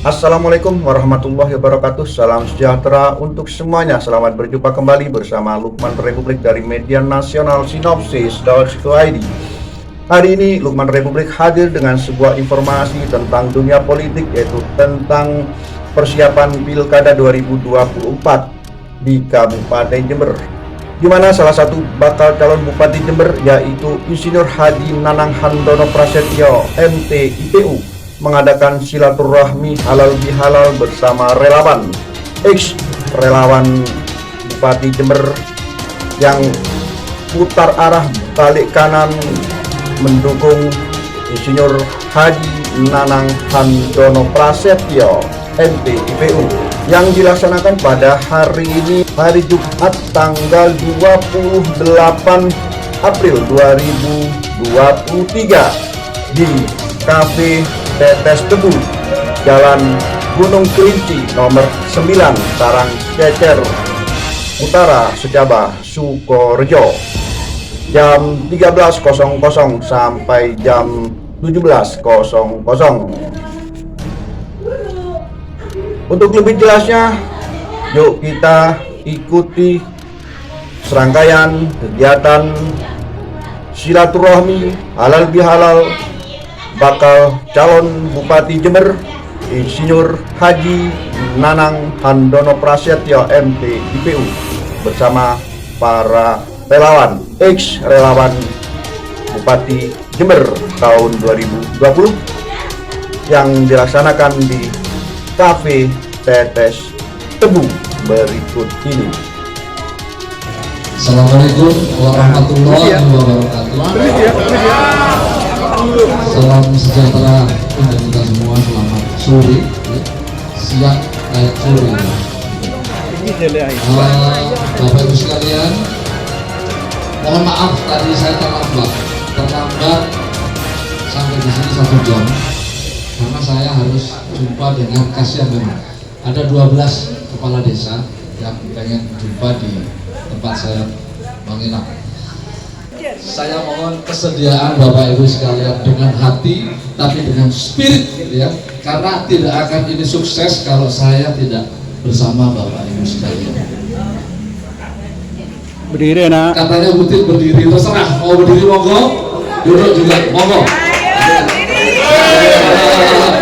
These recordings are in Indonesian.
Assalamualaikum warahmatullahi wabarakatuh. Salam sejahtera untuk semuanya. Selamat berjumpa kembali bersama Lukman Republik dari media nasional Sinopsis.id. Hari ini Lukman Republik hadir dengan sebuah informasi tentang dunia politik, yaitu tentang persiapan Pilkada 2024 di Kabupaten Jember, di mana salah satu bakal calon Bupati Jember yaitu Insinyur Haji Nanang Handono Prasetyo MT/IPU mengadakan silaturahmi halal bihalal bersama relawan relawan Bupati Jember yang putar arah balik kanan mendukung Insinyur Haji Nanang Handono Prasetyo MT/IPU yang dilaksanakan pada hari ini, hari Jumat tanggal 28 April 2023 di Cafe Tetes Tebu, Jalan Gunung Kelinci nomor 9, Sarang Cecer Utara, Secabah, Sukorejo, jam 13.00 sampai jam 17.00. Untuk lebih jelasnya, yuk kita ikuti serangkaian kegiatan silaturahmi halal bihalal bakal calon Bupati Jember Insinyur Haji Nanang Handono Prasetyo MT/IPU bersama para relawan relawan Bupati Jember tahun 2020 yang dilaksanakan di Cafe Tetes Tebu berikut ini. Assalamualaikum warahmatullahi wabarakatuh. Salam sejahtera untuk kita semua. Selamat sore, siang kayak sore. Bapak Ibu sekalian, mohon maaf tadi saya terlambat sampai di sini 1 jam karena saya harus jumpa dengan kasihan memang. Ada 12 kepala desa yang pengen jumpa di tempat saya menginap. Saya mohon kesediaan Bapak Ibu sekalian dengan hati tapi dengan spirit, ya, karena tidak akan ini sukses kalau saya tidak bersama Bapak Ibu sekalian. Berdiri, nak. Katanya Butit berdiri, terserah mau berdiri monggo, duduk juga monggo.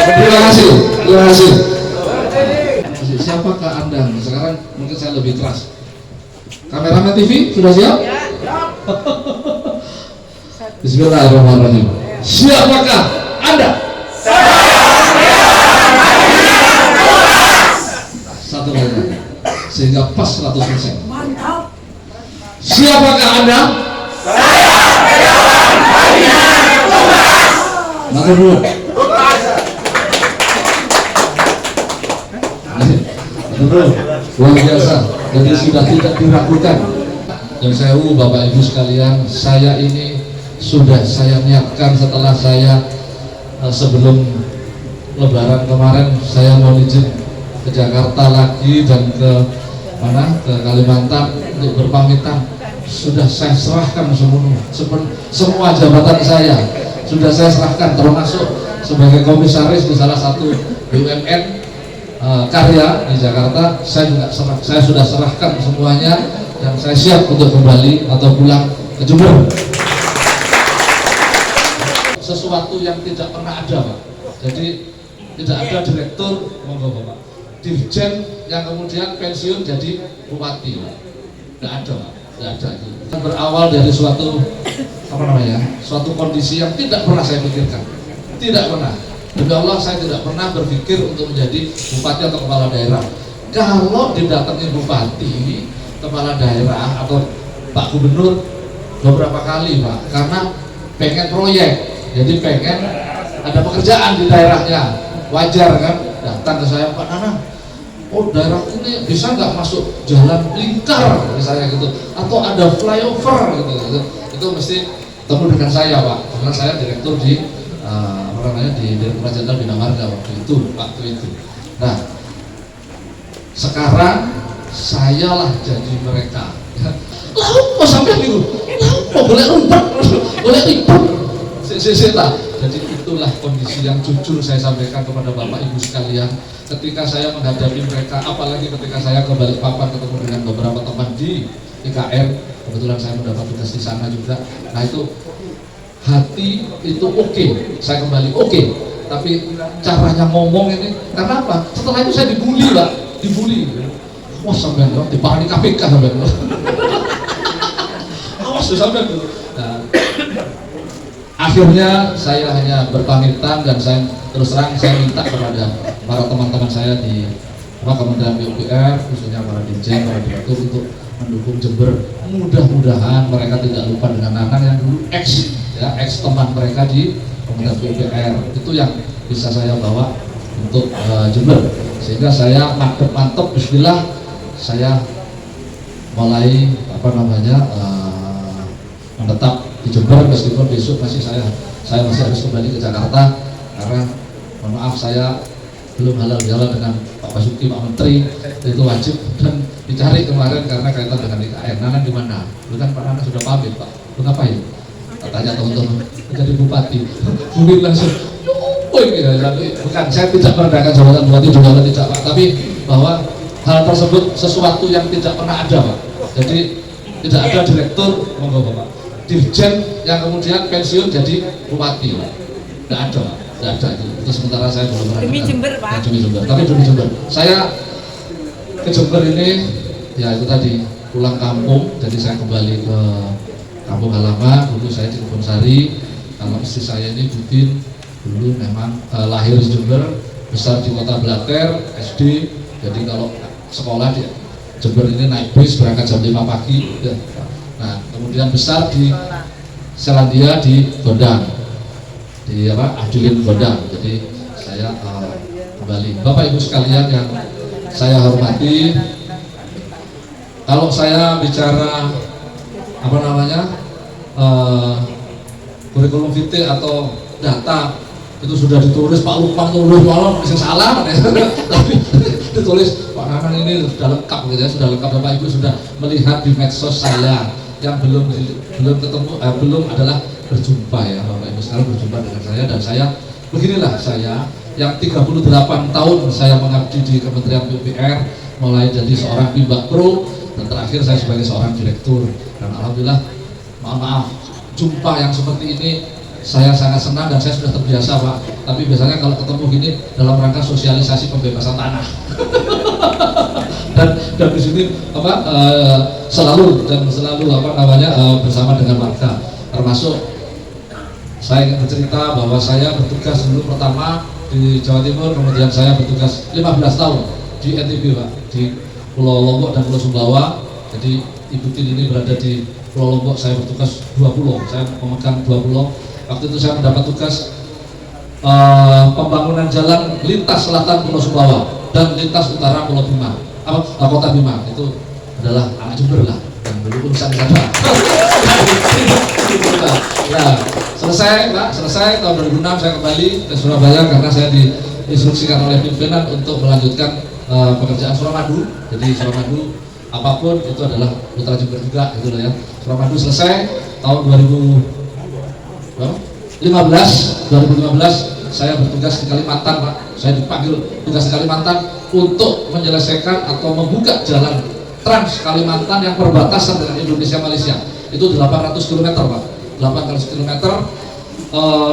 Terima kasih. Siapakah Anda? Sekarang mungkin saya lebih keras. Kameramen TV sudah siap? Bismillahirrahmanirrahim. Siapakah Anda? Satu lagi, sehingga pas 100%. Mantap. Siapakah Anda? Matur nuwun. Luar biasa. Jadi sudah tidak diragukan. Dan saya Bapak Ibu sekalian, saya ini sudah saya niatkan setelah saya sebelum Lebaran kemarin saya mau izin ke Jakarta lagi dan ke Kalimantan untuk berpamitan. Sudah saya serahkan semua jabatan saya sudah saya serahkan, termasuk sebagai komisaris di salah satu BUMN karya di Jakarta. Saya sudah serahkan semuanya dan saya siap untuk kembali atau pulang ke Jember. Sesuatu yang tidak pernah ada, Pak. Jadi tidak ada direktur, monggo Bapak, dirjen yang kemudian pensiun jadi bupati, Pak. Tidak ada, Pak. Tidak ada. Itu berawal dari suatu suatu kondisi yang tidak pernah saya pikirkan, tidak pernah. Demi Allah saya tidak pernah berpikir untuk menjadi bupati atau kepala daerah. Kalau didatangi bupati, kepala daerah atau Pak Gubernur beberapa kali, Pak, karena pengen proyek, jadi pengen ada pekerjaan di daerahnya, wajar kan, datang ke saya, Pak Nanang, oh daerah ini bisa nggak masuk jalan lingkar misalnya gitu, atau ada flyover gitu. Itu mesti temu dengan saya, Pak, karena saya direktur di di Direktorat Jenderal Bina Marga waktu itu. Nah, sekarang sayalah jadi mereka. Lalu mau sampai minggu, lalu mau boleh ribet, boleh ribet. Jadi itulah kondisi yang jujur saya sampaikan kepada Bapak Ibu sekalian ketika saya menghadapi mereka, apalagi ketika saya ke Balikpapan ketemu dengan beberapa teman di IKN, kebetulan saya mendapat tugas di sana juga. Nah itu hati itu oke, saya kembali oke, tapi caranya ngomong ini, karena apa? Setelah itu saya dibully Pak, dibully. Wah sampai loh, dipahami KPK sampai loh. Awas sampai loh. Nah, akhirnya saya hanya berpamitan dan saya terus terang saya minta kepada para teman-teman saya di Kementerian PUPR, khususnya para dirjen, para direktur untuk mendukung Jember. Mudah-mudahan mereka tidak lupa dengan Nanang yang dulu ex teman mereka di Kementerian PUPR. Itu yang bisa saya bawa untuk Jember, sehingga saya mantep bismillah saya mulai menetap di Jember, meskipun besok saya masih harus kembali ke Jakarta karena mohon maaf saya belum halal bihalal dengan Pak Basuki, Pak Menteri, itu wajib dan dicari kemarin karena kaitan dengan IKN. Nanang di mana? Bukan Pak Nanang sudah pamit Pak. Lu ngapain? Tanya teman-teman menjadi bupati. Mungkin langsung bukan, saya tidak merendahkan jabatan bupati juga tidak Pak, tapi bahwa hal tersebut sesuatu yang tidak pernah ada Pak. Jadi tidak ada direktur monggo Bapak, dirjen yang kemudian pensiun jadi bupati Pak. Tidak ada Pak, tidak ada itu sementara saya belum pernah demi Jember Pak. Demi Jember, tapi demi Jember saya ke Jember ini ya itu tadi pulang kampung, jadi saya kembali ke kampung halaman. Dulu saya di Kebonsari, kalau istri saya ini Budin dulu memang lahir di Jember, besar di Kota Blater, SD. Jadi kalau sekolah di Jember ini naik bis berangkat jam 5 pagi ya. Nah kemudian besar di Selandia di Gondang, di Adilin Gondang. Jadi saya kembali. Bapak Ibu sekalian yang saya hormati, kalau saya bicara kurikulum vitae atau data itu sudah ditulis Pak Lukman, tulis malah bisa salah tapi ditulis Pak Nanang ini sudah lengkap gitu ya, sudah lengkap. Bapak Ibu sudah melihat di medsos saya. Yang belum ketemu belum adalah berjumpa ya Bapak Ibu sekarang berjumpa dengan saya, dan saya beginilah saya yang 38 tahun saya mengabdi di Kementerian PUPR, mulai jadi seorang Pimbak Pro dan terakhir saya sebagai seorang direktur. Dan alhamdulillah, maaf jumpa yang seperti ini saya sangat senang dan saya sudah terbiasa Pak. Tapi biasanya kalau ketemu gini dalam rangka sosialisasi pembebasan tanah dan di sini selalu bersama dengan warga, termasuk saya ingin bercerita bahwa saya bertugas dulu pertama di Jawa Timur, kemudian saya bertugas 15 tahun di NTB Pak, di Pulau Lombok dan Pulau Sumbawa. Jadi Ibu Tin ini berada di Pulau Lombok, saya bertugas 2 pulau, saya memegang 2 pulau. Waktu itu saya mendapat tugas pembangunan jalan lintas selatan Pulau Sumbawa dan lintas utara Pulau Bima, Kota Bima. Itu adalah anak Jember lah, dan dulu urusan ada. Ya, selesai Pak, selesai tahun 2006 saya kembali ke Surabaya karena saya diinstruksikan oleh pimpinan untuk melanjutkan pekerjaan Suramadu. Jadi Suramadu apapun itu adalah putra Jember juga gitu loh ya. Suramadu selesai tahun 2015 saya bertugas di Kalimantan Pak. Saya dipanggil tugas di Kalimantan untuk menyelesaikan atau membuka jalan Trans Kalimantan yang perbatasan dengan Indonesia Malaysia. Itu 800 km Pak, 800 km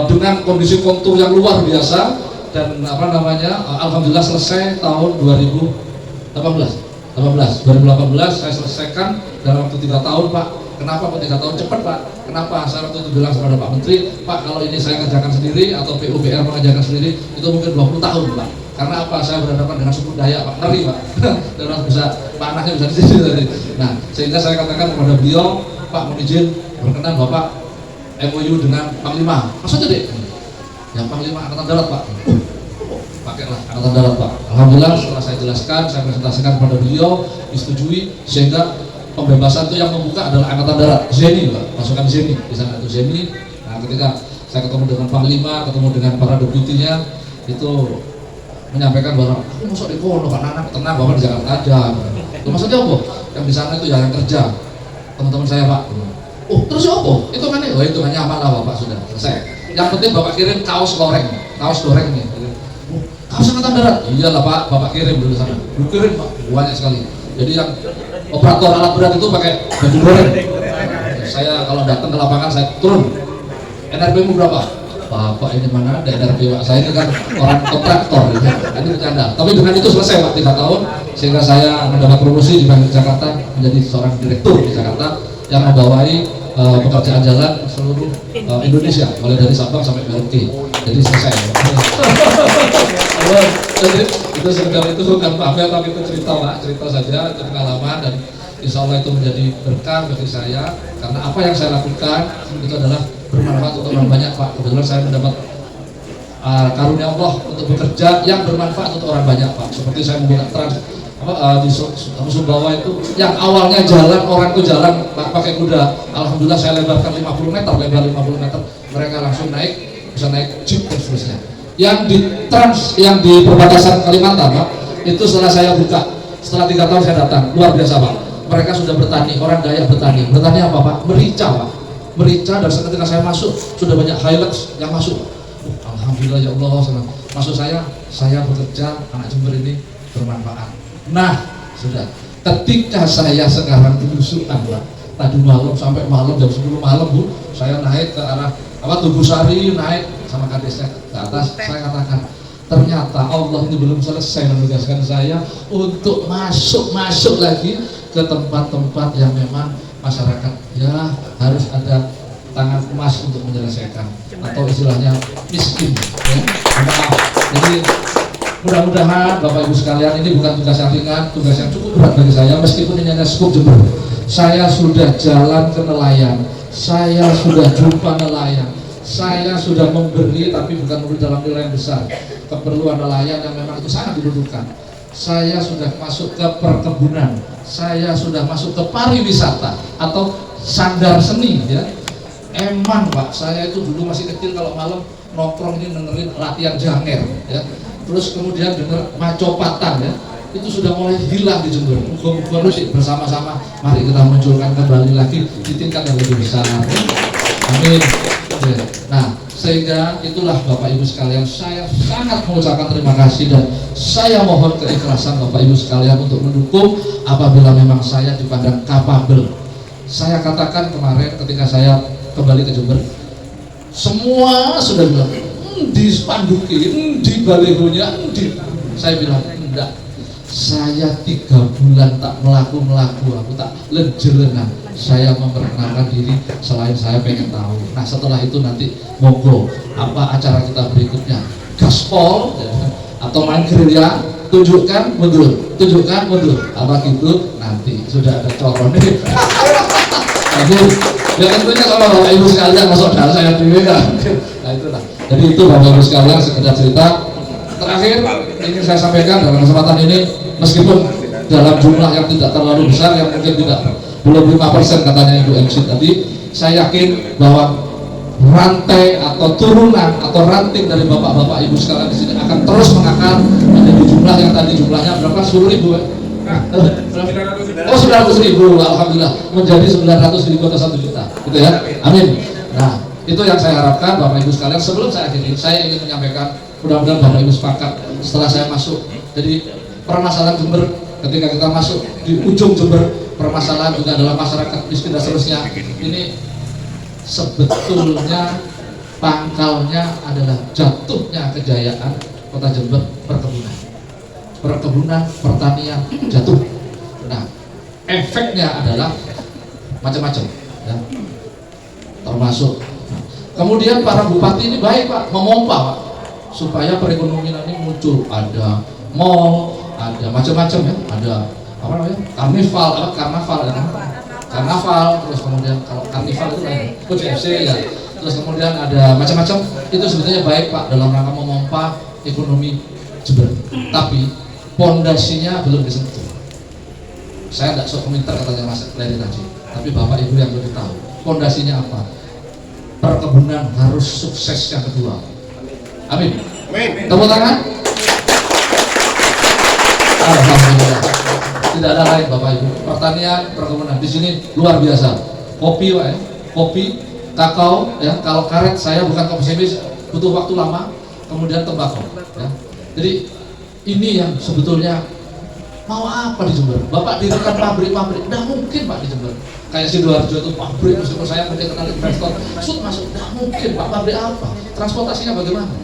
dengan kondisi kontur yang luar biasa. Dan alhamdulillah selesai tahun 2018 saya selesaikan dalam waktu 3 tahun Pak. Kenapa kok 3 tahun cepat Pak? Kenapa? Saya waktu itu bilang kepada Pak Menteri, Pak kalau ini saya kerjakan sendiri atau PUPR mengerjakan sendiri itu mungkin 20 tahun Pak. Karena apa? Saya berhadapan dengan suku Dayak Pak, ngeri Pak. Dan bisa panahnya bisa di sini tadi. Nah, sehingga saya katakan kepada beliau, Pak mohon izin berkenan Bapak MOU dengan Panglima. Maksudnya deh, yang Panglima Angkatan Darat Pak. Pakailah Angkatan Darat Pak. Alhamdulillah setelah saya jelaskan, saya presentasikan kepada beliau, disetujui, sehingga pembebasan itu yang membuka adalah Angkatan Darat, Zeni Pak, pasukan Zeni di sana itu Zeni. Nah, ketika saya ketemu dengan Panglima, ketemu dengan para deputinya, itu menyampaikan bahwa aku masuk di kono Pak Nanang, tenang Bapak di Jakarta aja. Itu maksudnya apa? Yang di sana itu ya yang kerja, teman-teman saya Pak. Oh terus apa? Itu kan itu hanya amanah Bapak sudah selesai. Yang penting Bapak kirim kaos goreng nih. Kaos angkatan darat. Iyalah Pak, Bapak kirim dulu sana. Kirim Pak, banyak sekali. Jadi yang operator alat berat itu pakai baju goreng. Saya kalau datang ke lapangan saya turun. NRP-mu berapa? Bapak ini mana ada NRP Pak? Saya ini kan orang kontraktor gitu. Ini bercanda. Tapi dengan itu selesai Pak 3 tahun sehingga saya mendapat promosi di Bank Jakarta menjadi seorang direktur di Jakarta yang membawahi pekerjaan jalan seluruh Indonesia mulai dari Sabang sampai Merauke. Jadi selesai. Jadi itu sekedar itu bukan pamer tapi itu cerita Pak, cerita saja, itu pengalaman dan insya Allah itu menjadi berkah bagi saya karena apa yang saya lakukan itu adalah bermanfaat untuk orang banyak Pak. Kebetulan saya mendapat karunia Allah untuk bekerja yang bermanfaat untuk orang banyak Pak. Seperti saya membuka di Sumbawa itu yang awalnya jalan orang itu jalan pakai kuda, alhamdulillah saya lebarkan 50 meter, lebar 50 meter, mereka langsung naik, bisa naik jeep dan seterusnya. Yang di perbatasan Kalimantan Pak, itu setelah saya buka, setelah 3 tahun saya datang, luar biasa Pak. Mereka sudah bertani, orang Dayak bertani apa Pak? Merica Pak, merica. Dan ketika saya masuk sudah banyak Hilux yang masuk. Alhamdulillah ya Allah, senang. Maksud saya bekerja anak Jember ini bermanfaat. Nah, sudah. Ketika saya sekarang belusukan Pak, tadi malam sampai malam jam 10 malam Bu, saya naik ke arah Tugusari, naik sama kadesnya ke atas. Saya katakan, ternyata Allah ini belum selesai menugaskan saya untuk masuk lagi ke tempat-tempat yang memang masyarakat ya harus ada tangan emas untuk menyelesaikan atau istilahnya miskin ya. Maaf. Jadi mudah-mudahan Bapak Ibu sekalian ini bukan tugas yang ringan, tugas yang cukup berat bagi saya meskipun ini hanya skup Jember. Saya sudah jalan ke nelayan, saya sudah jumpa nelayan, saya sudah memberi tapi bukan memberi dalam nilai yang besar, keperluan nelayan yang memang itu sangat dibutuhkan. Saya sudah masuk ke perkebunan, saya sudah masuk ke pariwisata atau sandar seni ya. Emang Pak, saya itu dulu masih kecil kalau malam nongkrong ini dengerin latihan janger ya. Terus kemudian denger macopatan ya. Itu sudah mulai hilang di Jember. Mudah-mudahan musik bersama-sama mari kita munculkan kembali lagi di tingkat yang lebih besar. Amin. Nah, sehingga itulah Bapak Ibu sekalian, saya sangat mengucapkan terima kasih dan saya mohon keikhlasan Bapak Ibu sekalian untuk mendukung apabila memang saya dipandang kapabel. Saya katakan kemarin ketika saya kembali ke Jember, semua sudah bilang di spanduki, di balihonya, saya bilang enggak. Saya 3 bulan tak melaku, aku tak lenjelengan. Saya memperkenalkan diri selain saya pengen tahu. Nah setelah itu nanti monggo apa acara kita berikutnya, gaspol ya, atau main gerilya, tunjukkan mundur, apa gitu nanti sudah ada coron nih. Ya tentunya kalau Bapak Ibu sekalian masuk dalam saya dulu kan. Nah itulah. Jadi itu Bapak Ibu sekalian sekedar cerita. Terakhir ingin saya sampaikan dalam kesempatan ini, meskipun dalam jumlah yang tidak terlalu besar, yang mungkin belum 5% katanya Ibu MC tadi, saya yakin bahwa rantai atau turunan atau ranting dari bapak-bapak ibu sekalian di sini akan terus mengakar menjadi jumlah yang tadi jumlahnya berapa? 10.000 ya? Oh 900.000, alhamdulillah menjadi 900.000 atau 1 juta, gitu ya, amin. Nah itu yang saya harapkan Bapak Ibu sekalian. Sebelum saya akhiri, saya ingin menyampaikan, mudah-mudahan Bapak Ibu sepakat setelah saya masuk. Jadi permasalahan Jember ketika kita masuk di ujung Jember, permasalahan juga adalah masyarakat miskin dan seterusnya. Ini sebetulnya pangkalnya adalah jatuhnya kejayaan Kota Jember, perkebunan, pertanian jatuh. Nah, efeknya adalah macam-macam, ya. Termasuk. Nah, kemudian para bupati ini baik Pak, memompa Pak, supaya perekonomian ini muncul. Ada mall, ada macam-macam ya, ada apa namanya, karnaval, terus kemudian kalau karnival itu kan CFC ya, terus kemudian ada macam-macam. Itu sebetulnya baik Pak dalam rangka memompa ekonomi Jember, tapi pondasinya belum disentuh. Saya tidak sok komentar katanya Mas Leri tadi, tapi Bapak Ibu yang lebih tahu pondasinya apa. Perkebunan harus sukses yang kedua. Amin. Tepuk tangan. Alhamdulillah. Tidak ada lain Bapak Ibu. Pertanian, perkebunan di sini luar biasa. Kopi Pak ya, kopi kakao, ya. Kalau karet saya bukan pesimis, butuh waktu lama. Kemudian tembakau, ya. Jadi ini yang sebetulnya mau apa di Jember? Bapak dirikan pabrik-pabrik, nggak mungkin Pak di Jember. Kayak Sidoarjo itu pabrik, meskipun saya punya kenal investor, masuk, nggak mungkin Pak, pabrik apa? Transportasinya bagaimana?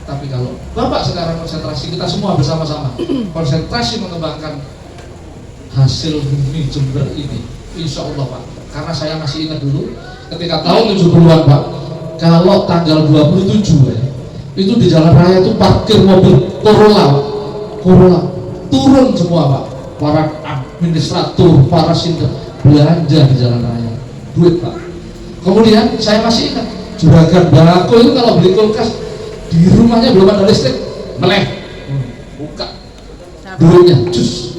Tapi kalau Bapak sekarang konsentrasi, kita semua bersama-sama konsentrasi mengembangkan hasil bumi Jember ini, insya Allah Pak. Karena saya masih ingat dulu, ketika tahun 70-an Pak, kalau tanggal 27 ya, itu di jalan raya itu parkir mobil Corolla, turun semua Pak, para administrator, para sinter belanja di jalan raya, duit Pak. Kemudian saya masih ingat juragan Bako itu kalau beli kulkas di rumahnya belum ada listrik, meleh, buka duitnya, cus.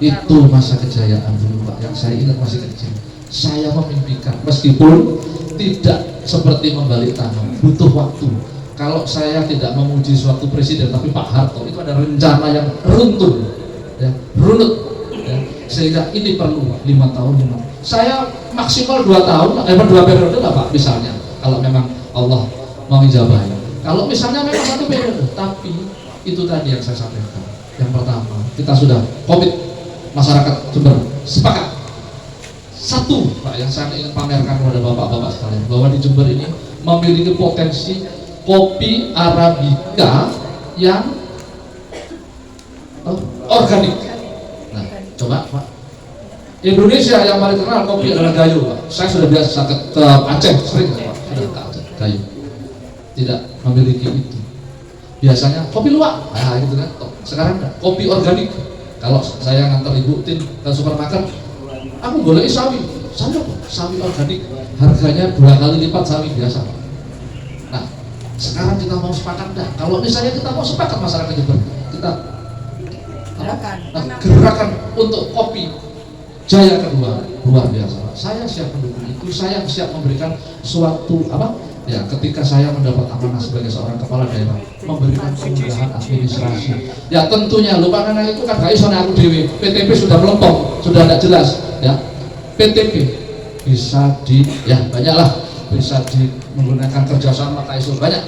Itu masa kejayaan dulu Pak, yang saya ingat masih kecil. Saya memimpikan, meskipun tidak seperti membalik tanam, butuh waktu. Kalau saya tidak memuji suatu presiden, tapi Pak Harto itu ada rencana yang runtun, ya, runut, ya, sehingga ini perlu 5 tahun. Saya maksimal 2 tahun, 2 periode lah Pak, misalnya, kalau memang Allah mengijabahi. Kalau misalnya memang 1 periode, tapi itu tadi yang saya sampaikan. Yang pertama, kita sudah komit, masyarakat Jember sepakat. 1 Pak yang saya ingin pamerkan kepada bapak-bapak sekalian, bahwa di Jember ini memiliki potensi kopi Arabica yang organik. Nah, coba Pak, Indonesia yang paling terkenal kopi adalah Gayo Pak. Saya sudah biasa ke Aceh, sering Pak, sudah ke Aceh, Gayo tidak memiliki itu. Biasanya kopi luwak, gitu kan. Sekarang enggak, kopi organik. Kalau saya ngantar Ibu Tin ke supermarket, aku golek sawi organik, harganya 2 kali lipat sawi biasa Pak. Nah, sekarang kita mau sepakat enggak? Kalau misalnya kita mau sepakat masyarakat Jember, kita gerakan untuk kopi Jaya kedua, luar biasa. Saya siap mendukung itu, saya siap memberikan suatu ya, ketika saya mendapat amanah sebagai seorang kepala daerah, memberikan kemudahan administrasi. Ya tentunya lupa karena itu kan gak iso aku dewe. PTP sudah melempem, sudah tidak jelas. Ya PTP bisa banyaklah, bisa menggunakan kerjasama KSO, banyak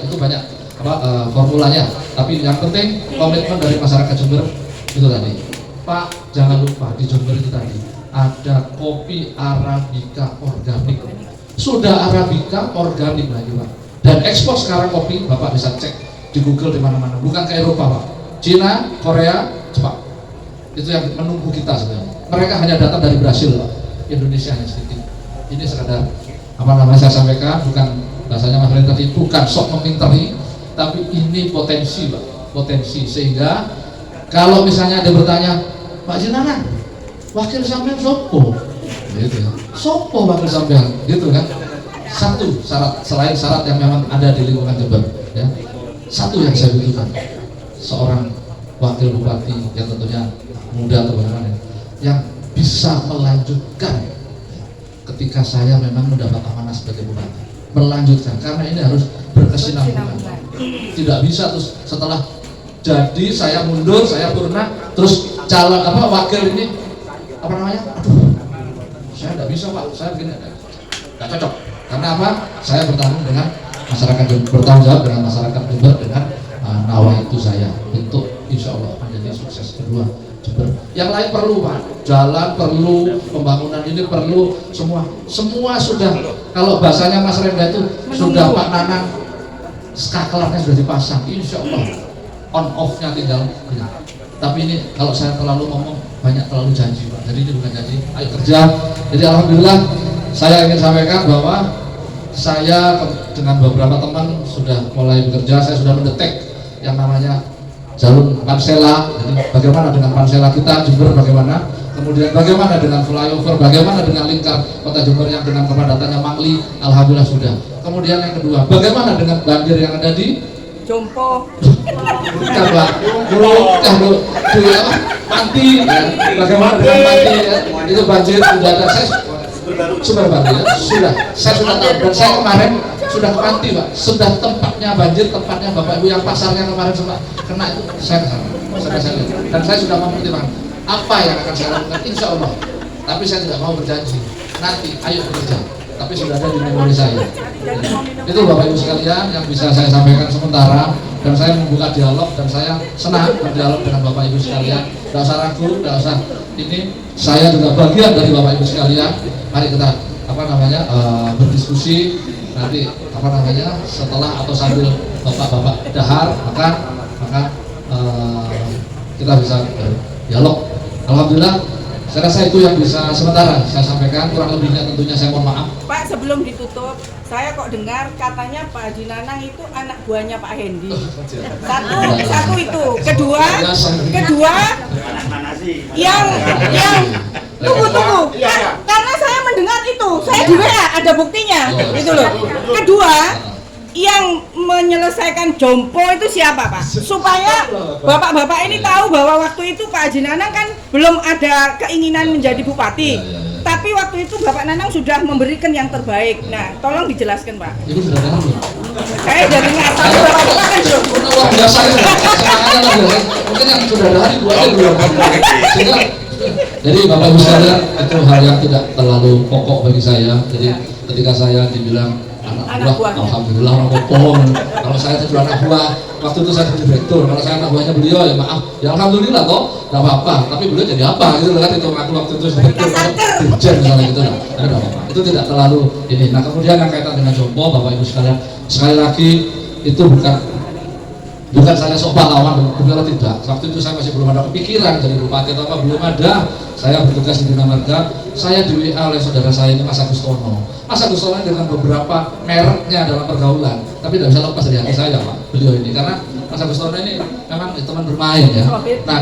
formulanya. Tapi yang penting komitmen dari masyarakat Jember itu tadi. Pak, jangan lupa di Jember itu tadi ada kopi Arabica organik. Sudah Arabica organik lagi Pak. Dan ekspor sekarang kopi, Bapak bisa cek di Google di mana-mana. Bukan ke Eropa Pak, Cina, Korea, Jepang. Itu yang menunggu kita sebenarnya. Mereka hanya datang dari Brasil Pak. Indonesia hanya sedikit. Ini sekadar saya sampaikan, bukan bahasanya Mas Ren tadi, bukan sok meminteri, tapi ini potensi Pak, potensi. Sehingga kalau misalnya ada bertanya, Pak Jinanan, wakil sampean sopo? Gitu ya. Sopo wakil sampean? Gitu kan? 1 syarat, selain syarat yang memang ada di lingkungan Jember, ya. 1 yang saya butuhkan, seorang wakil bupati yang tentunya muda atau bagaimana, yang bisa melanjutkan ketika saya memang mendapat amanah sebagai bupati, melanjutkan, karena ini harus berkesinambungan. Tidak bisa terus setelah jadi saya mundur, saya purna, terus calon wakil ini aduh, saya tidak bisa Pak, saya begini, tidak cocok. Karena apa? Saya bertanggung dengan masyarakat Jember, bertanggung jawab dengan masyarakat Jember dengan nawaitu saya untuk insya Allah menjadi sukses kedua Jember. Yang lain perlu Pak, jalan perlu, pembangunan ini perlu, semua sudah. Kalau bahasanya Mas Renda itu sudah Pak Nanang, skakelarnya sudah dipasang, insya Allah on off-nya tinggal. Tapi ini kalau saya terlalu ngomong banyak, terlalu janji Pak. Jadi ini bukan janji, ayo kerja. Jadi alhamdulillah saya ingin sampaikan bahwa saya dengan beberapa teman sudah mulai bekerja. Saya sudah mendetek yang namanya jalur Pansela. Jadi bagaimana dengan Pansela kita Jember, bagaimana, kemudian bagaimana dengan flyover, bagaimana dengan lingkar kota Jember yang dengan kepadatannya Mangli, alhamdulillah sudah. Kemudian yang kedua, bagaimana dengan banjir yang ada di Jompo, bukan Pak, Panti, ya. Bagaimana dengan Panti, ya. Itu banjir sudah ada, saya sumber banjir sudah, saya sudah tahu, dan saya kemarin sudah ke Panti Pak, sudah tempatnya banjir, tempatnya Bapak Ibu yang pasarnya kemarin sempat kena itu, saya lihat, dan saya sudah mempertimbangkan apa yang akan saya lakukan, insya Allah. Tapi saya tidak mau berjanji, nanti ayo bekerja. tapi sudah ada di memori saya. Itu Bapak Ibu sekalian yang bisa saya sampaikan sementara, dan saya membuka dialog dan saya senang berdialog dengan Bapak Ibu sekalian. Tidak usah ragu, tidak usah ini. Saya juga bagian dari Bapak Ibu sekalian. Mari kita berdiskusi nanti setelah atau sambil Bapak-bapak dahar, maka kita bisa dialog. Alhamdulillah, saya rasa itu yang bisa sementara saya sampaikan. Kurang lebihnya tentunya saya mohon maaf. Pak, sebelum ditutup, saya kok dengar katanya Pak Haji Nanang itu anak buahnya Pak Hendy. Satu itu. Kedua, yang tunggu. Karena saya mendengar itu, saya di WA ada buktinya, gitu loh. Kedua, yang menyelesaikan jompo itu siapa, Pak? Supaya bapak-bapak ini tahu bahwa waktu itu Pak Haji Nanang kan belum ada keinginan menjadi bupati. Tapi waktu itu Bapak Nanang sudah memberikan yang terbaik. Nah, tolong dijelaskan, Pak. Itu sudah ada belum? Saya jadi nggak tahu bapak-bapak kan belum. Luar biasa ya. Mungkin yang sudah ada itu aja belum. Jadi Bapak Ibu sekalian, itu hal yang tidak terlalu pokok bagi saya. Jadi ketika saya dibilang anak buah, alhamdulillah orang popong. Kalau saya itu anak buah, waktu itu saya jadi direktur. Kalau saya anak buahnya beliau, ya maaf, ya alhamdulillah toh, nggak apa-apa. Tapi beliau jadi apa gitu kan? Itu aku waktu itu direktur, dirjen misalnya gitu lah. Nggak apa-apa. Itu tidak terlalu ini. Nah kemudian yang kaitan dengan jompo, Bapak Ibu sekalian, sekali lagi itu bukan saya sok pahlawan, benar tidak. Waktu itu saya masih belum ada kepikiran jadi bupati atau apa, belum ada. Saya bertugas di Bina Marga, saya di WA oleh saudara saya ini Mas Agustono. Mas Agustono dengan beberapa mereknya dalam pergaulan, tapi tidak bisa lepas dari hati saya Pak, beliau ini. Karena Mas Agustono ini memang teman bermain ya. Nah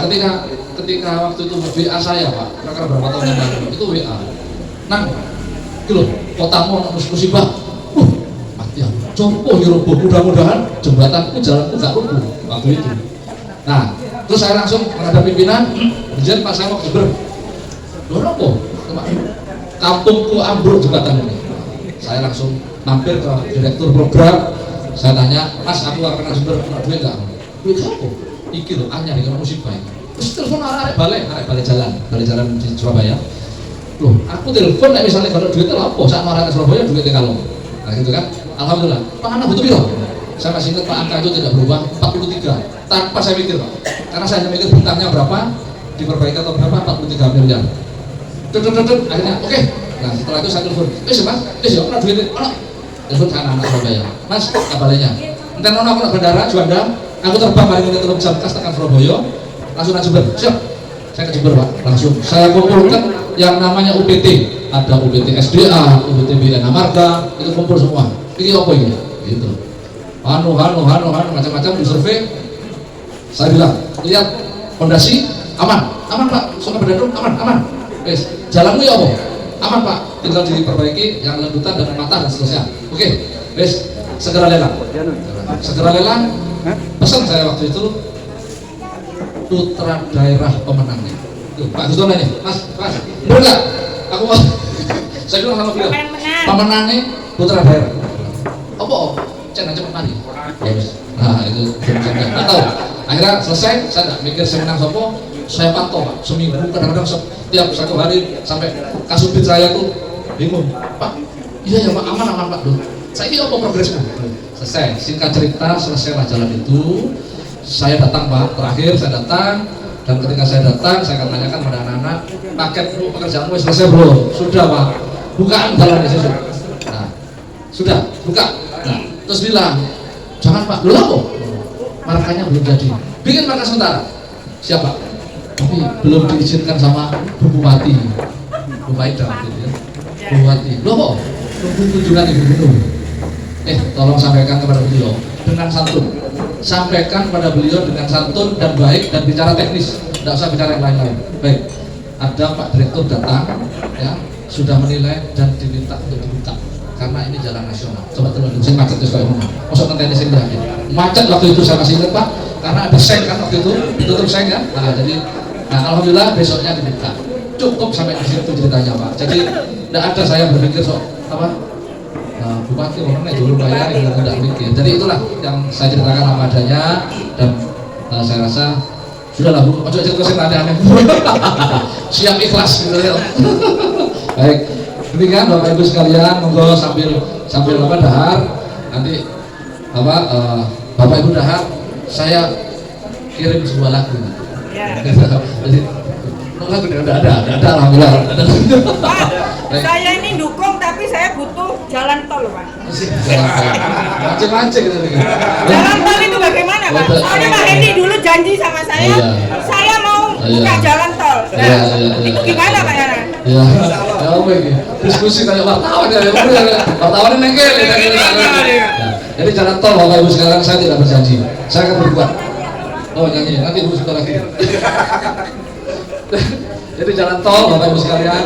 ketika waktu itu WA saya Pak, kira-kira berapa tahun yang lalu, itu WA. Nang, gitu, kotamu musibah. Ya, jompo roboh, mudah-mudahan jembatanku jalanku gak rubuh waktu itu. Nah, terus saya langsung menghadap pimpinan, kemudian Pak saya mau Jember. Loh apa? Kampungku ambruk jembatan ini. Saya langsung mampir ke direktur program. Saya tanya, Mas aku akan Jember, punya duit gak? Duit apa? Iki loh, anyar dengan musibah. Terus telepon arek balai jalan di Surabaya. Loh, aku telepon misalnya kalau duitnya apa? Saat marah ke Surabaya duitnya kalau. Nah gitu kan. Alhamdulillah, Pak Anak butuh piro? Saya masih ingat Pak angka itu tidak berubah, 43 tanpa saya mikir Pak, karena saya hanya mikir hutangnya berapa, diperbaiki atau berapa, 43 miliar. Akhirnya oke. Nah setelah itu saya telepon, mas, ya pernah duit, telepon ke anak Surabaya, mas, kabarnya enten nono aku nak bandara, Juanda, aku terbang hari ini terus jam kas tekan Surabaya, langsung nak Jember, siap, saya ke Jember Pak, langsung saya kumpulkan yang namanya UPT, ada UPT SDA, UPT Bina Marga, itu kumpul semua. Ini apa ini? Gitu. Macam-macam disurvei. Saya bilang, lihat fondasi aman Pak, soal berdadung aman. Jalanmu ya apa? Aman Pak, tinggal diperbaiki yang lanjutan dan mata dan seterusnya. Oke, segera lelang. Pesan saya waktu itu putra daerah pemenangnya. Tuh, Pak Gustono ini, Mas, bener nggak? Aku mau, saya bilang sama beliau, pemenangnya putra daerah. Apa? Jangan cepet mari. Nah itu nggak tahu. Akhirnya selesai, saya nggak mikir saya menang sopo, saya pantau Pak. Seminggu kadang-kadang setiap 1 hari sampai kasubit saya tuh bingung. Pak, iya ya Pak, aman Pak. Saya ini apa progresnya? Selesai. Singkat cerita, selesailah jalan itu. Saya datang Pak. Terakhir saya datang. Dan ketika saya datang, saya akan tanyakan pada anak-anak, paket pekerjaanmu selesai belum? Sudah Pak. Bukaan jalannya sudah. Nah, sudah buka. Nah, terus bilang, jangan Pak, dulu kok markanya belum jadi, bikin marka sementara. Siapa? Tapi belum diizinkan sama Bupati Idam gitu ya. Bupati, loh kok tunggu kunjungan Ibu Gubernur. Tolong sampaikan kepada beliau dengan santun. Sampaikan pada beliau dengan santun dan baik dan bicara teknis, tidak usah bicara yang lain-lain. Baik, ada Pak Direktur datang, ya sudah menilai dan diminta untuk dibuka. Karena ini jalan nasional. Coba teman-teman, saya macet terus kayak mana? Masuk nanti ini saya yakin. Macet waktu itu saya masih ingat Pak, karena ada seng kan waktu itu, ditutup seng ya. Nah alhamdulillah besoknya dibuka. Cukup sampai di situ ceritanya Pak. Jadi tidak ada saya berpikir bupati orangnya dulu bayar yang tidak mikir. Jadi itulah yang saya ceritakan apa adanya dan saya rasa sudahlah Bu, coba cerita saya aneh-aneh. Siap ikhlas gitu ya. Baik. Demikian Bapak Ibu sekalian, monggo sambil dahar nanti Bapak Ibu dahar, saya kirim sebuah lagu. Ya. Jadi lagu udah ada alhamdulillah. Pak, saya ini dukung tapi saya butuh jalan tol, Pak. Mancing-mancing gitu. Jalan tol itu bagaimana, Pak? Soalnya Pak Hendy dulu janji sama saya mau buka jalan tol. Nah, itu gimana, Pak Yana? Ya, apa ini? Diskusi kayak wartawan ya, wartawan nengkel. Jadi jalan tol Bapak Ibu sekarang saya tidak berjanji, saya akan berbuat. Oh nyanyi, nanti Ibu suka lagi. Jadi jalan tol Bapak Ibu sekalian,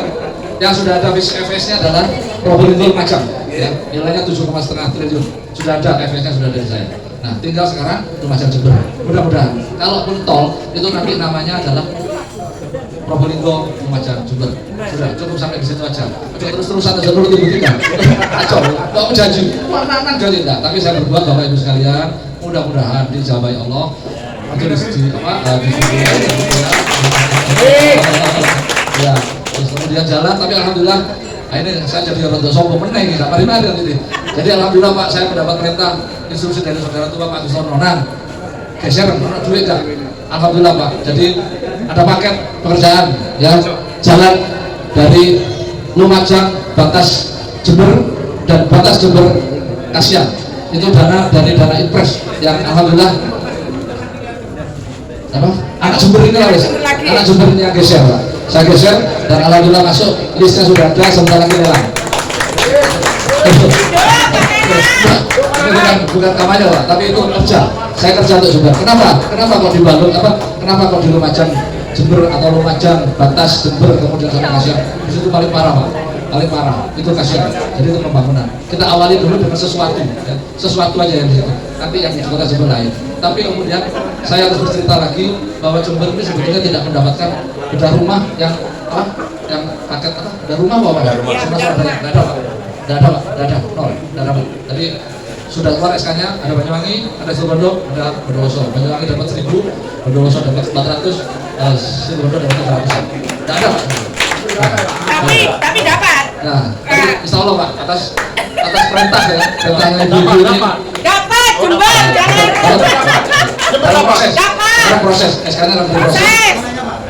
yang sudah ada FS-nya adalah Probolinggo Lumajang, ya, nilainya 7,5 triliun. Sudah ada FS-nya, sudah dari saya. Nah, tinggal sekarang Lumajang Jember. Mudah-mudahan, kalaupun tol itu nanti namanya adalah Probolinggo Lumajang Jember. Sudah cukup sampai di situ aja. Terus-terusan aja dulu tiba-tiba. Acau, nggak janji, mana janji enggak. Tapi saya berbuat Bapak Ibu sekalian, mudah-mudahan dijabai Allah. Ya, terus kemudian jalan, tapi alhamdulillah ini saya jadi rada sombong meneh iki, mari-mari nanti. Jadi alhamdulillah Pak, saya mendapat perintah instruksi dari saudara tua Pak Gustono, geser ono duit enggak? Alhamdulillah Pak. Jadi ada paket pekerjaan ya, jalan dari Lumajang batas Jember dan batas Jember Kasian. Itu dana dari dana Impres yang alhamdulillah anak Jember ini lah, anak Jember ini yang geser Pak. Saya geser dan alhamdulillah masuk, listnya sudah ada, sebentar lagi lelang. Bukan kampanye Pak, tapi itu kerja. Saya kerja untuk Jember. Kenapa kok di Bandung, kenapa kok di Lumajang Jember atau Lumajang batas Jember kemudian sampai Kasian? Di situ paling parah Pak, paling parah itu Kasian. Jadi itu pembangunan. Kita awali dulu dengan sesuatu, ya. Sesuatu aja yang di situ. Nanti yang di kota Jember lain. Tapi kemudian saya harus bercerita lagi bahwa Jember ini sebetulnya tidak mendapatkan bedah rumah yang paket bedah rumah Pak? Tidak ada, nol. Jadi sudah keluar SK-nya, ada Banyuwangi, ada Situbondo, ada Bondowoso. Banyuwangi dapat 1000, Bondowoso dapat 400, Situbondo dapat 300. Tidak ada Pak. Tapi dapat. Nah, insya Allah Pak, atas perintah ya, perintahnya ibu ini. Dapat, Jember, jangan. Dalam proses, SK-nya dalam proses.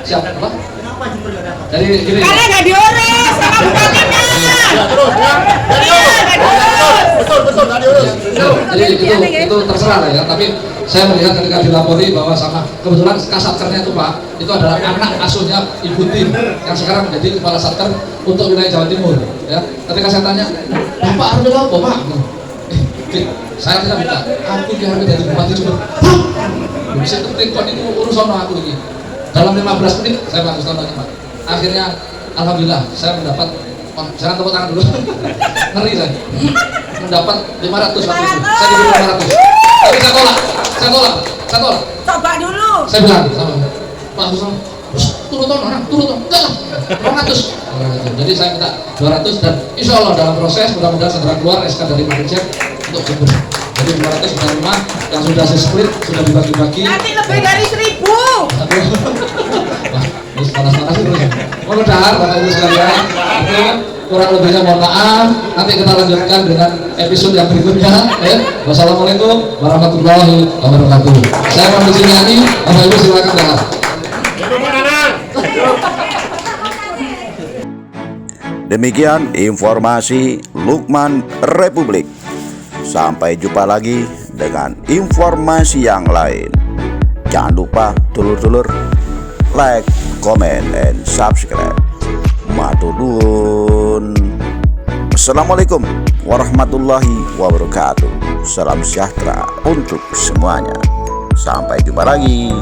Siap, apa? Jadi gini. Karena nggak diurus sama bupatinya. Betul, nggak diurus. Jadi itu terserah lah ya. Tapi saya melihat ketika dilapori bahwa sama kebetulan Kasatkernya itu Pak, itu adalah anak asuhnya Ibu Tim yang sekarang menjadi kepala Satker untuk wilayah Jawa Timur. Ya, ketika saya tanya, Bapak harus apa Pak? Saya tidak minta, aku diambil dari bupati juga. Bisa penting kok ini urusan aku ini. Dalam 15 menit saya bagus tahun Pak. Akhirnya alhamdulillah saya mendapat, jangan tepuk tangan dulu. Ngeri saya. Mendapat 500 waktu itu. Saya diberi 500. Tapi saya tolak. Coba dulu. Saya bilang sama Pak Gustono, turun enggak lah, 200. Jadi saya minta 200 dan insya Allah dalam proses mudah-mudahan segera keluar SK dari Marinjet untuk Jember. Jadi 200 sudah rumah yang sudah split, sudah dibagi-bagi. Nanti lebih dari 1000. Wah, terus panas-panas terus. Mohon dahar Bapak Ibu sekalian. Itu kurang lebihnya mohon maaf. Nanti kita lanjutkan dengan episode yang berikutnya. Wassalamualaikum warahmatullahi wabarakatuh. Saya mau nyanyi, Bapak Ibu silakan dahar. Demikian informasi Lukman Republik. Sampai jumpa lagi dengan informasi yang lain. Jangan lupa dulur-dulur like, comment, and subscribe. Matur nuwun. Assalamualaikum warahmatullahi wabarakatuh. Salam sejahtera untuk semuanya. Sampai jumpa lagi.